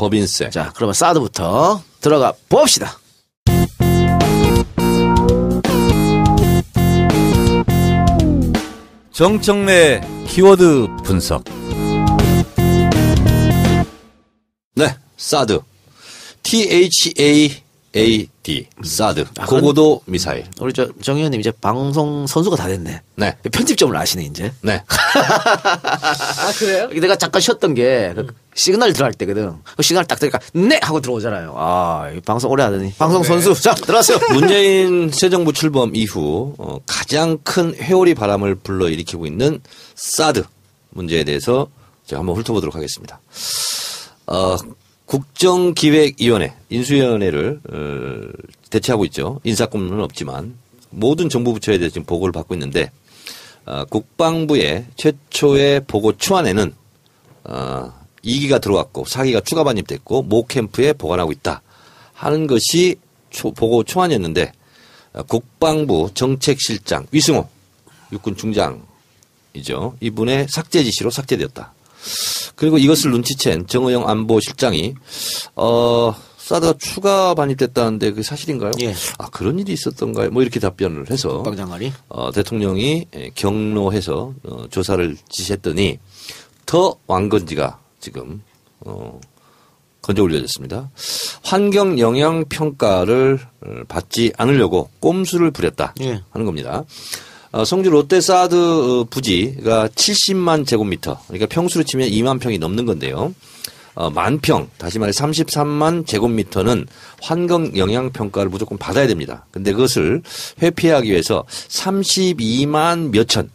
법인세. 자, 그러면 사드부터 들어가 봅시다. 정청래 키워드 분석. 네, 사드. THAAD. 사드. 고고도 미사일. 우리 정 의원님 이제 방송 선수가 다 됐네. 네. 편집점을 아시네, 이제. 네. 아, 그래요? 내가 잠깐 쉬었던 게 시그널 들어갈 때거든. 그 시그널 딱 들으니까 네! 하고 들어오잖아요. 아, 방송 오래 하더니. 방송 선수. 자, 들어가세요. 문재인 새 정부 출범 이후 가장 큰 회오리 바람을 불러일으키고 있는 사드 문제에 대해서 제가 한번 훑어보도록 하겠습니다. 국정기획위원회, 인수위원회를 대체하고 있죠. 인사권은 없지만 모든 정부 부처에 대해서 지금 보고를 받고 있는데 국방부의 최초의 보고 초안에는 2기가 들어왔고 4기가 추가 반입됐고 모 캠프에 보관하고 있다 하는 것이 보고 초안이었는데 국방부 정책실장 위승호 육군 중장이죠. 이분의 삭제 지시로 삭제되었다. 그리고 이것을 눈치챈 정의용 안보실장이 사드가 추가 반입됐다는데 그게 사실인가요? 예. 아, 그런 일이 있었던가요? 뭐 이렇게 답변을 해서 국방장관이 대통령이 경로해서 조사를 지시했더니 더 왕건지가 지금 건져 올려졌습니다. 환경 영향 평가를 받지 않으려고 꼼수를 부렸다 예. 하는 겁니다. 성주 롯데 사드 부지가 70만 제곱미터, 그러니까 평수로 치면 2만 평이 넘는 건데요. 만평, 다시 말해 33만 제곱미터는 환경 영향 평가를 무조건 받아야 됩니다. 근데 그것을 회피하기 위해서 32만 몇천,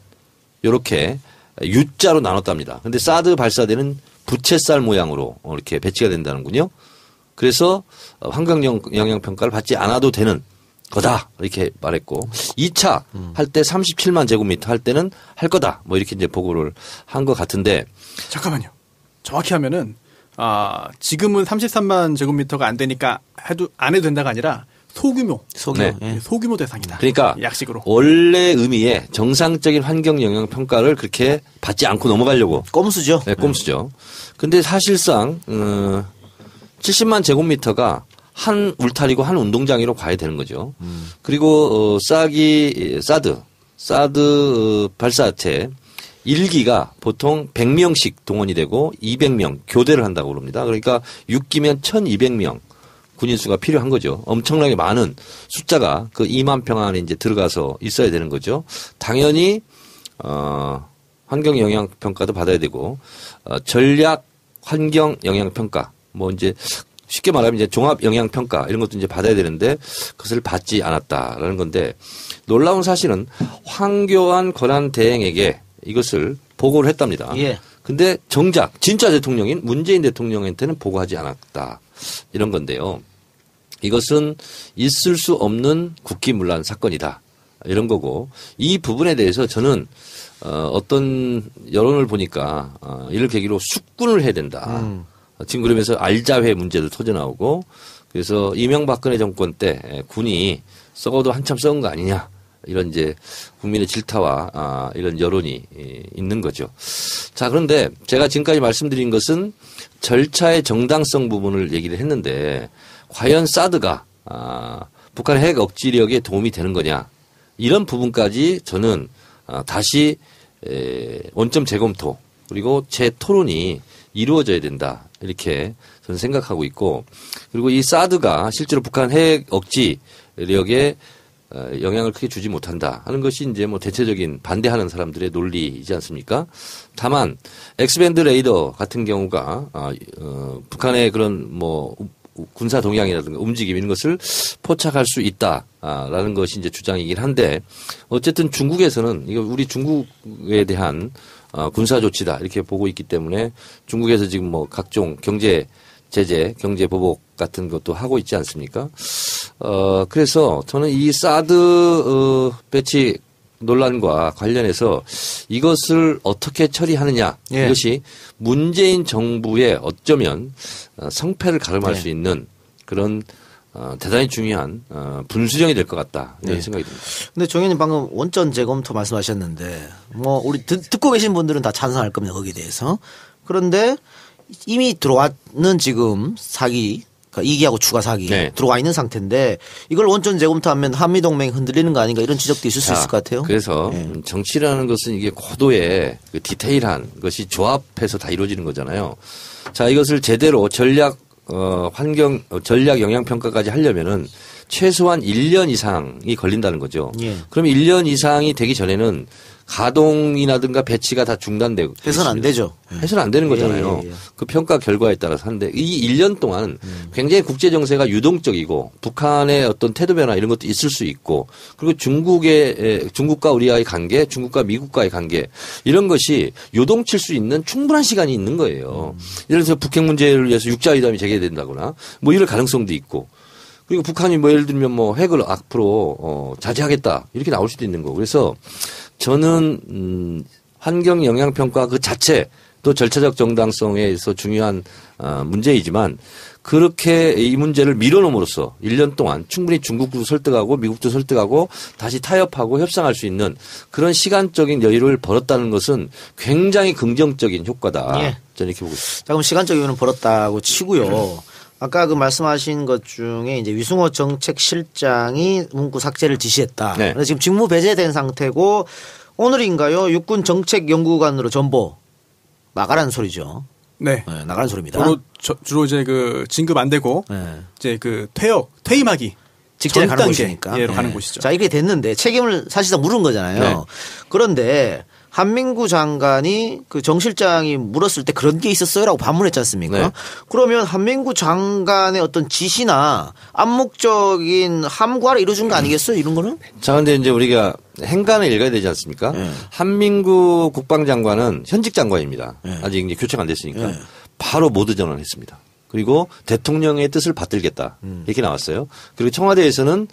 요렇게 U자로 나눴답니다. 근데 사드 발사대는 부채살 모양으로 이렇게 배치가 된다는군요. 그래서 환경 영향 평가를 받지 않아도 되는 거다 이렇게 말했고 2차 할 때 37만 제곱미터 할 때는 할 거다 뭐 이렇게 이제 보고를 한 것 같은데 잠깐만요. 정확히 하면은 지금은 33만 제곱미터가 안 되니까 안 해도 된다가 아니라 소규모 네. 예. 소규모 대상이다. 그러니까 약식으로 원래 의미의 정상적인 환경 영향 평가를 그렇게 받지 않고 넘어가려고 꼼수죠. 네, 꼼수죠. 근데 사실상 70만 제곱미터가 한 울타리고 한 운동장으로 가야 되는 거죠. 그리고 사드 발사체 1기가 보통 100명씩 동원이 되고 200명 교대를 한다고 그럽니다. 그러니까 6기면 1200명 군인수가 필요한 거죠. 엄청나게 많은 숫자가 그 2만 평 안에 이제 들어가서 있어야 되는 거죠. 당연히 환경 영향 평가도 받아야 되고 전략 환경 영향 평가 뭐 이제 쉽게 말하면 이제 종합 영향 평가 이런 것도 이제 받아야 되는데 그것을 받지 않았다라는 건데 놀라운 사실은 황교안 권한 대행에게 이것을 보고를 했답니다. 예. 근데 정작 진짜 대통령인 문재인 대통령한테는 보고하지 않았다. 이런 건데요. 이것은 있을 수 없는 국기문란 사건이다. 이런 거고 이 부분에 대해서 저는 어떤 여론을 보니까 이를 계기로 숙군을 해야 된다. 지금 그러면서 알자회 문제도 터져나오고 그래서 이명박근혜 정권 때 군이 썩어도 한참 썩은 거 아니냐. 이런 이제 국민의 질타와 이런 여론이 있는 거죠. 자, 그런데 제가 지금까지 말씀드린 것은 절차의 정당성 부분을 얘기를 했는데 과연 사드가 북한의 핵 억지력에 도움이 되는 거냐 이런 부분까지 저는 다시 원점 재검토 그리고 재토론이 이루어져야 된다 이렇게 저는 생각하고 있고 그리고 이 사드가 실제로 북한 핵 억지력에 영향을 크게 주지 못한다 하는 것이 이제 뭐 대체적인 반대하는 사람들의 논리이지 않습니까? 다만 엑스밴드 레이더 같은 경우가 북한의 그런 뭐 군사 동향이라든가 움직임 이런 것을 포착할 수 있다라는 것이 이제 주장이긴 한데 어쨌든 중국에서는 이거 우리 중국에 대한 군사 조치다 이렇게 보고 있기 때문에 중국에서 지금 뭐 각종 경제 제재, 경제 보복 같은 것도 하고 있지 않습니까? 그래서 저는 이 사드 배치 논란과 관련해서 이것을 어떻게 처리하느냐 예. 이것이 문재인 정부의 어쩌면 성패를 가름할 수 있는 그런 대단히 중요한 분수령이 될 것 같다 이런 생각이 듭니다. 근데 정 의원님 방금 원점 재검토 말씀하셨는데 뭐 우리 듣고 계신 분들은 다 찬성할 겁니다. 거기에 대해서. 그런데 이미 들어왔는 지금 사기, 그러니까 2기하고 추가 사기 네. 들어와 있는 상태인데 이걸 원전 재검토하면 한미동맹 흔들리는 거 아닌가 이런 지적도 있을 수 있을 것 같아요. 그래서 정치라는 것은 이게 고도의 그 디테일한 것이 조합해서 다 이루어지는 거잖아요. 자, 이것을 제대로 전략 영향 평가까지 하려면은 최소한 1년 이상이 걸린다는 거죠. 예. 그럼 1년 이상이 되기 전에는 가동이라든가 배치가 다 중단되고 해서는 안 되죠. 해서는 안 되는 거잖아요. 예. 그 평가 결과에 따라서 하는데 이 1년 동안 굉장히 국제 정세가 유동적이고 북한의 어떤 태도 변화 이런 것도 있을 수 있고 그리고 중국과 우리와의 관계, 중국과 미국과의 관계 이런 것이 요동칠 수 있는 충분한 시간이 있는 거예요. 예를 들어서 북핵 문제를 위해서 육자회담이 재개된다거나 뭐 이럴 가능성도 있고 그리고 북한이 뭐 예를 들면 뭐 핵을 앞으로 자제하겠다 이렇게 나올 수도 있는 거고 그래서 저는 환경 영향 평가 그 자체 또 절차적 정당성에서 중요한 문제이지만 그렇게 이 문제를 밀어놓음으로써 1년 동안 충분히 중국도 설득하고 미국도 설득하고 다시 타협하고 협상할 수 있는 그런 시간적인 여유를 벌었다는 것은 굉장히 긍정적인 효과다. 예. 저는 이렇게 보고 있습니다. 자, 그럼 시간적 이유는 벌었다고 치고요. 아까 그 말씀하신 것 중에 이제 위승호 정책실장이 문구 삭제를 지시했다. 네. 그래서 지금 직무 배제된 상태고 오늘인가요? 육군 정책연구관으로 전보 나가라는 소리죠. 네. 네, 나가라는 소리입니다. 주로 이제 그 진급 안 되고 네. 이제 그 퇴임하기 직전에 전 가는 단계 곳이니까. 예로 가는 곳이죠. 자, 이렇게 됐는데 책임을 사실상 물은 거잖아요. 네. 그런데 한민구 장관이 그 정 실장이 물었을 때 그런 게 있었어요라고 반문했지 않습니까? 네. 그러면 한민구 장관의 어떤 지시나 암묵적인 함구를 이루어준 거 아니겠어요? 이런 거는? 자, 근데 이제 우리가 행간을 읽어야 되지 않습니까? 한민구 국방장관은 현직 장관입니다. 아직 이제 교체가 안 됐으니까. 바로 모두 전환했습니다. 그리고 대통령의 뜻을 받들겠다. 이렇게 나왔어요. 그리고 청와대에서는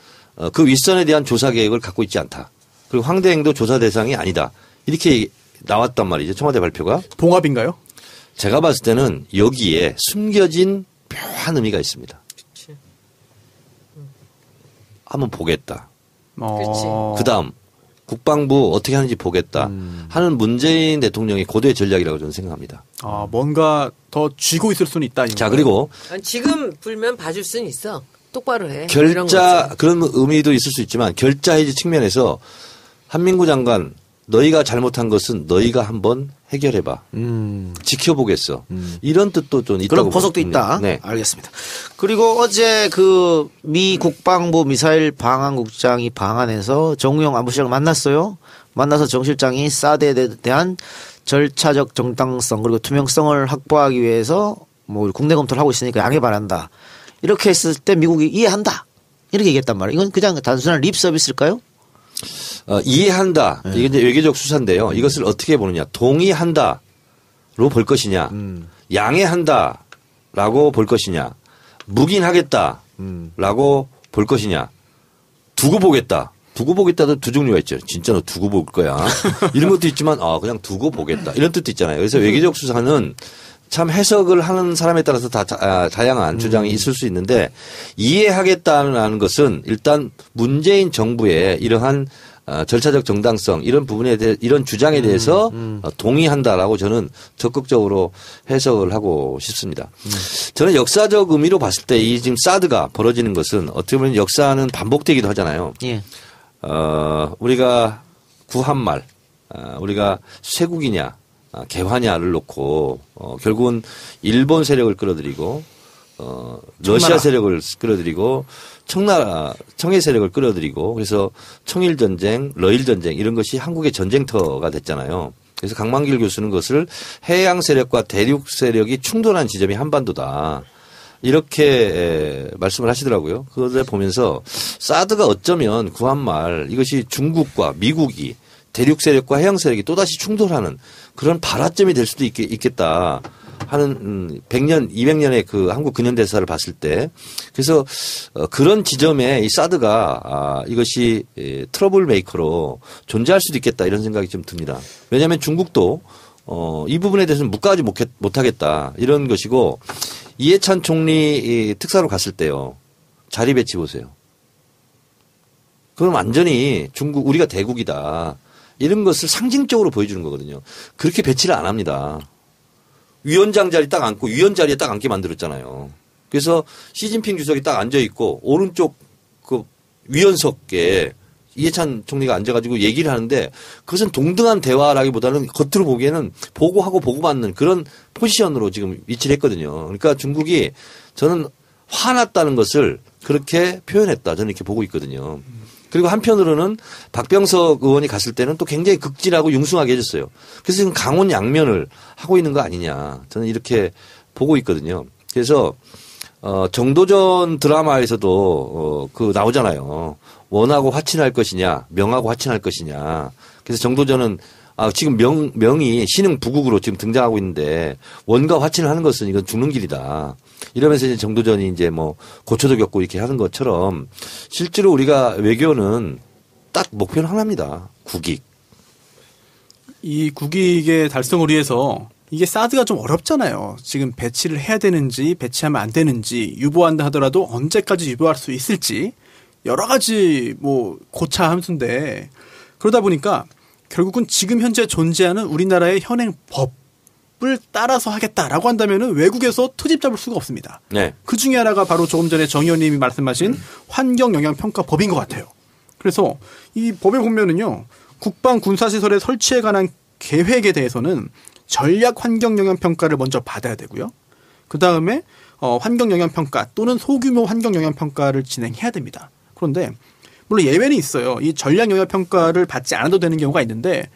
그 윗선에 대한 조사 계획을 갖고 있지 않다. 그리고 황대행도 조사 대상이 아니다. 이렇게 나왔단 말이죠. 청와대 발표가. 봉합인가요? 제가 봤을 때는 여기에 숨겨진 묘한 의미가 있습니다. 한번 보겠다. 그다음 국방부 어떻게 하는지 보겠다 하는 문재인 대통령의 고도의 전략이라고 저는 생각합니다. 뭔가 더 쥐고 있을 수는 있다. 자, 그리고 지금 불면 봐줄 수는 있어. 똑바로 해. 그런 의미도 있을 수 있지만 결자 해지 측면에서 한민구 장관 너희가 잘못한 것은 너희가 한번 해결해봐. 지켜보겠어. 이런 뜻도 좀 있다고 그런 보석도 봅니다. 있다. 네. 알겠습니다. 그리고 어제 그 미 국방부 미사일 방한국장이 방한해서 정우영 안보실장을 만났어요. 만나서 정 실장이 사드에 대한 절차적 정당성 그리고 투명성을 확보하기 위해서 뭐 국내 검토를 하고 있으니까 양해 바란다. 이렇게 했을 때 미국이 이해한다. 이렇게 얘기했단 말이에요. 이건 그냥 단순한 립 서비스일까요? 이해한다. 이게 이제 외교적 수사인데요. 이것을 어떻게 보느냐. 동의한다로 볼 것이냐. 양해한다라고 볼 것이냐. 묵인하겠다라고 볼 것이냐. 두고 보겠다. 두고 보겠다도 두 종류가 있죠. 진짜 너 두고 볼 거야. 이런 것도 있지만 그냥 두고 보겠다. 이런 뜻도 있잖아요. 그래서 외교적 수사는 참 해석을 하는 사람에 따라서 다 다양한 주장이 있을 수 있는데 이해하겠다는 것은 일단 문재인 정부의 이러한 절차적 정당성 이런 부분에 대해 이런 주장에 대해서 동의한다라고 저는 적극적으로 해석을 하고 싶습니다. 저는 역사적 의미로 봤을 때 이 지금 사드가 벌어지는 것은 어떻게 보면 역사는 반복되기도 하잖아요. 예. 우리가 구한말, 우리가 쇄국이냐, 개화냐를 놓고 결국은 일본 세력을 끌어들이고 러시아 세력을 끌어들이고 청해 세력을 끌어들이고 그래서 청일 전쟁, 러일 전쟁 이런 것이 한국의 전쟁터가 됐잖아요. 그래서 강만길 교수는 그것을 해양 세력과 대륙 세력이 충돌한 지점이 한반도다. 이렇게 말씀을 하시더라고요. 그것을 보면서 사드가 어쩌면 구한말 이것이 중국과 미국이 대륙 세력과 해양 세력이 또다시 충돌하는 그런 발화점이 될 수도 있겠다 하는 100년, 200년의 그 한국 근현대사를 봤을 때 그래서 그런 지점에 이 사드가 이것이 트러블 메이커로 존재할 수도 있겠다 이런 생각이 좀 듭니다. 왜냐하면 중국도 이 부분에 대해서는 묵과하지 못하겠다 이런 것이고 이해찬 총리 특사로 갔을 때요. 자리 배치 보세요. 그럼 완전히 중국 우리가 대국이다. 이런 것을 상징적으로 보여주는 거거든요. 그렇게 배치를 안 합니다. 위원장 자리 딱 앉고 위원 자리에 딱 앉게 만들었잖아요. 그래서 시진핑 주석이 딱 앉아 있고 오른쪽 그 위원석에 이해찬 총리가 앉아가지고 얘기를 하는데 그것은 동등한 대화라기보다는 겉으로 보기에는 보고하고 보고받는 그런 포지션으로 지금 위치를 했거든요. 그러니까 중국이 저는 화났다는 것을 그렇게 표현했다. 저는 이렇게 보고 있거든요. 그리고 한편으로는 박병석 의원이 갔을 때는 또 굉장히 극진하고 융숭하게 해줬어요. 그래서 지금 강원 양면을 하고 있는 거 아니냐. 저는 이렇게 보고 있거든요. 그래서 정도전 드라마에서도 그 나오잖아요. 원하고 화친할 것이냐, 명하고 화친할 것이냐. 그래서 정도전은 지금 명이 신흥 부국으로 지금 등장하고 있는데 원과 화친을 하는 것은 이건 죽는 길이다. 이러면서 이제 정도전이 이제 뭐 고초도 겪고 이렇게 하는 것처럼 실제로 우리가 외교는 딱 목표는 하나입니다. 국익. 이 국익의 달성을 위해서 이게 사드가 좀 어렵잖아요. 지금 배치를 해야 되는지 배치하면 안 되는지 유보한다 하더라도 언제까지 유보할 수 있을지 여러 가지 뭐 고차 함수인데 그러다 보니까 결국은 지금 현재 존재하는 우리나라의 현행 법을 따라서 하겠다라고 한다면은 외국에서 트집 잡을 수가 없습니다. 네. 그 중에 하나가 바로 조금 전에 정 의원님이 말씀하신 환경영향평가법인 것 같아요. 그래서 이 법에 보면은요, 국방 군사시설의 설치에 관한 계획에 대해서는 전략 환경영향평가를 먼저 받아야 되고요. 그 다음에 환경영향평가 또는 소규모 환경영향평가를 진행해야 됩니다. 그런데 물론 예외는 있어요. 이 전략영향평가를 받지 않아도 되는 경우가 있는데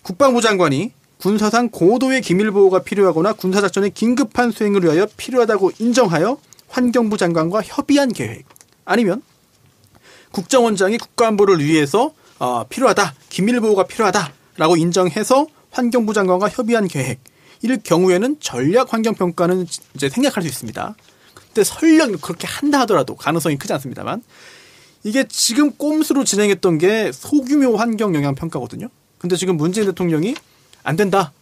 국방부 장관이 군사상 고도의 기밀보호가 필요하거나 군사작전의 긴급한 수행을 위하여 필요하다고 인정하여 환경부 장관과 협의한 계획 아니면 국정원장이 국가안보를 위해서 필요하다, 기밀보호가 필요하다라고 인정해서 환경부 장관과 협의한 계획 이럴 경우에는 전략 환경평가는 이제 생략할 수 있습니다. 근데 설령 그렇게 한다 하더라도 가능성이 크지 않습니다만 이게 지금 꼼수로 진행했던 게 소규모 환경 영향 평가거든요. 근데 지금 문재인 대통령이 안 된다.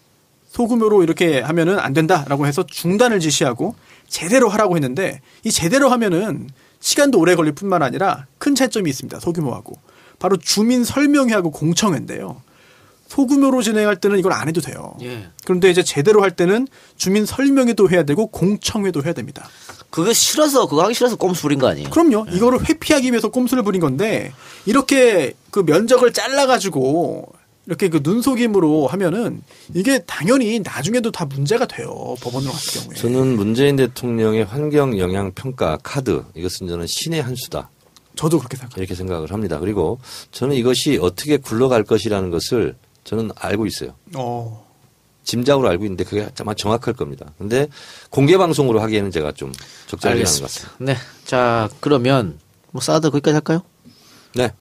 소규모로 이렇게 하면은 안 된다라고 해서 중단을 지시하고 제대로 하라고 했는데 이 제대로 하면은 시간도 오래 걸릴 뿐만 아니라 큰 차이점이 있습니다. 소규모하고. 바로 주민 설명회하고 공청회인데요. 소규모로 진행할 때는 이걸 안 해도 돼요. 예. 그런데 이제 제대로 할 때는 주민 설명회도 해야 되고 공청회도 해야 됩니다. 그거 하기 싫어서 꼼수 부린 거 아니에요? 그럼요. 이거를 회피하기 위해서 꼼수를 부린 건데 이렇게 그 면적을 잘라가지고 이렇게 그 눈속임으로 하면은 이게 당연히 나중에도 다 문제가 돼요. 법원으로 갔을 경우에. 저는 문재인 대통령의 환경 영향 평가 카드 이것은 저는 신의 한 수다. 저도 그렇게 생각합니다. 이렇게 생각을 합니다. 그리고 저는 이것이 어떻게 굴러갈 것이라는 것을 저는 알고 있어요. 짐작으로 알고 있는데 그게 아마 정확할 겁니다. 근데 공개 방송으로 하기에는 제가 좀 적절하지 않은 것 같습니다. 네. 자, 그러면 뭐 사드 거기까지 할까요? 네.